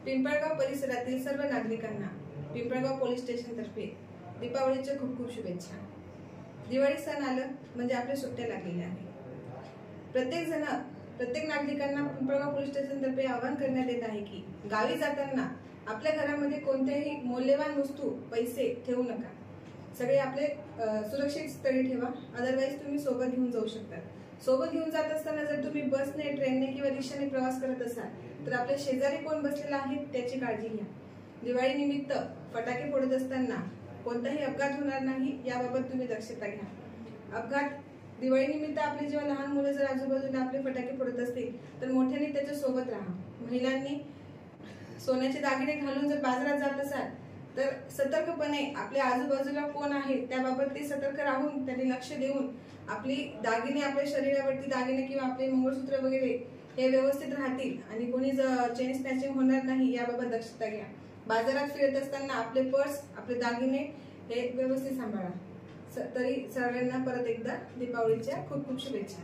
पिंपळगाव परिसरातील सर्व नागरिकांना पिंपळगाव पोलीस स्टेशन तर्फे दीपावलीच्या खूप खूप शुभेच्छा। दिवाळी सण आलं म्हणजे आपल्या सुट्ट्या लागलेल्या आहे। प्रत्येक नागरिकांना पिंपळगाव पोलीस स्टेशन तर्फे आवाहन करण्यात येत आहे की गावी जाताना आपल्या घरामध्ये कोणत्याही मौल्यवान वस्तू पैसे ठेवू नका। सगळे आपले सुरक्षित स्थळी ठेवा, अदरवाइज तुम्ही सोबत घेऊन जाऊ शकता। सोबत घेऊन जात असताना जर तुम्ही बसने, ट्रेनने किंवा रिक्षाने प्रवास करत असाल तर आपल्या शेजारी कोण बसलेला आहे त्याची काळजी घ्या। दिवाळी निमित्त फटाके फोडत असताना कोणताही अपघात होणार नाही याबाबत तुम्ही दक्षता घ्या। दिवाळी निमित्त आपले जेव्हा लहान मुलं जर आजूबाजूला आपले फटाके फोडत असतील तर मोठ्याने त्याच्या सोबत राहा। महिलांनी सोन्याचे दागिने घालून जर बाजारात जात असाल तर सतर्कपणे आपल्या आजूबाजूला कोण आहे त्याबाबत ते सतर्क राहून त्यांनी लक्ष देऊन आपली दागिने, आपल्या शरीरावरती दागिने किंवा आपले मंगळसूत्र वगैरे हे व्यवस्थित राहतील आणि कोणी चेन स्नॅचिंग होणार नाही याबाबत दक्षता घ्या। बाजारात फिरत असताना आपले पर्स, आपले दागिने हे व्यवस्थित सांभाळा। तरी सगळ्यांना परत एकदा दीपावलीच्या खूप खूप शुभेच्छा।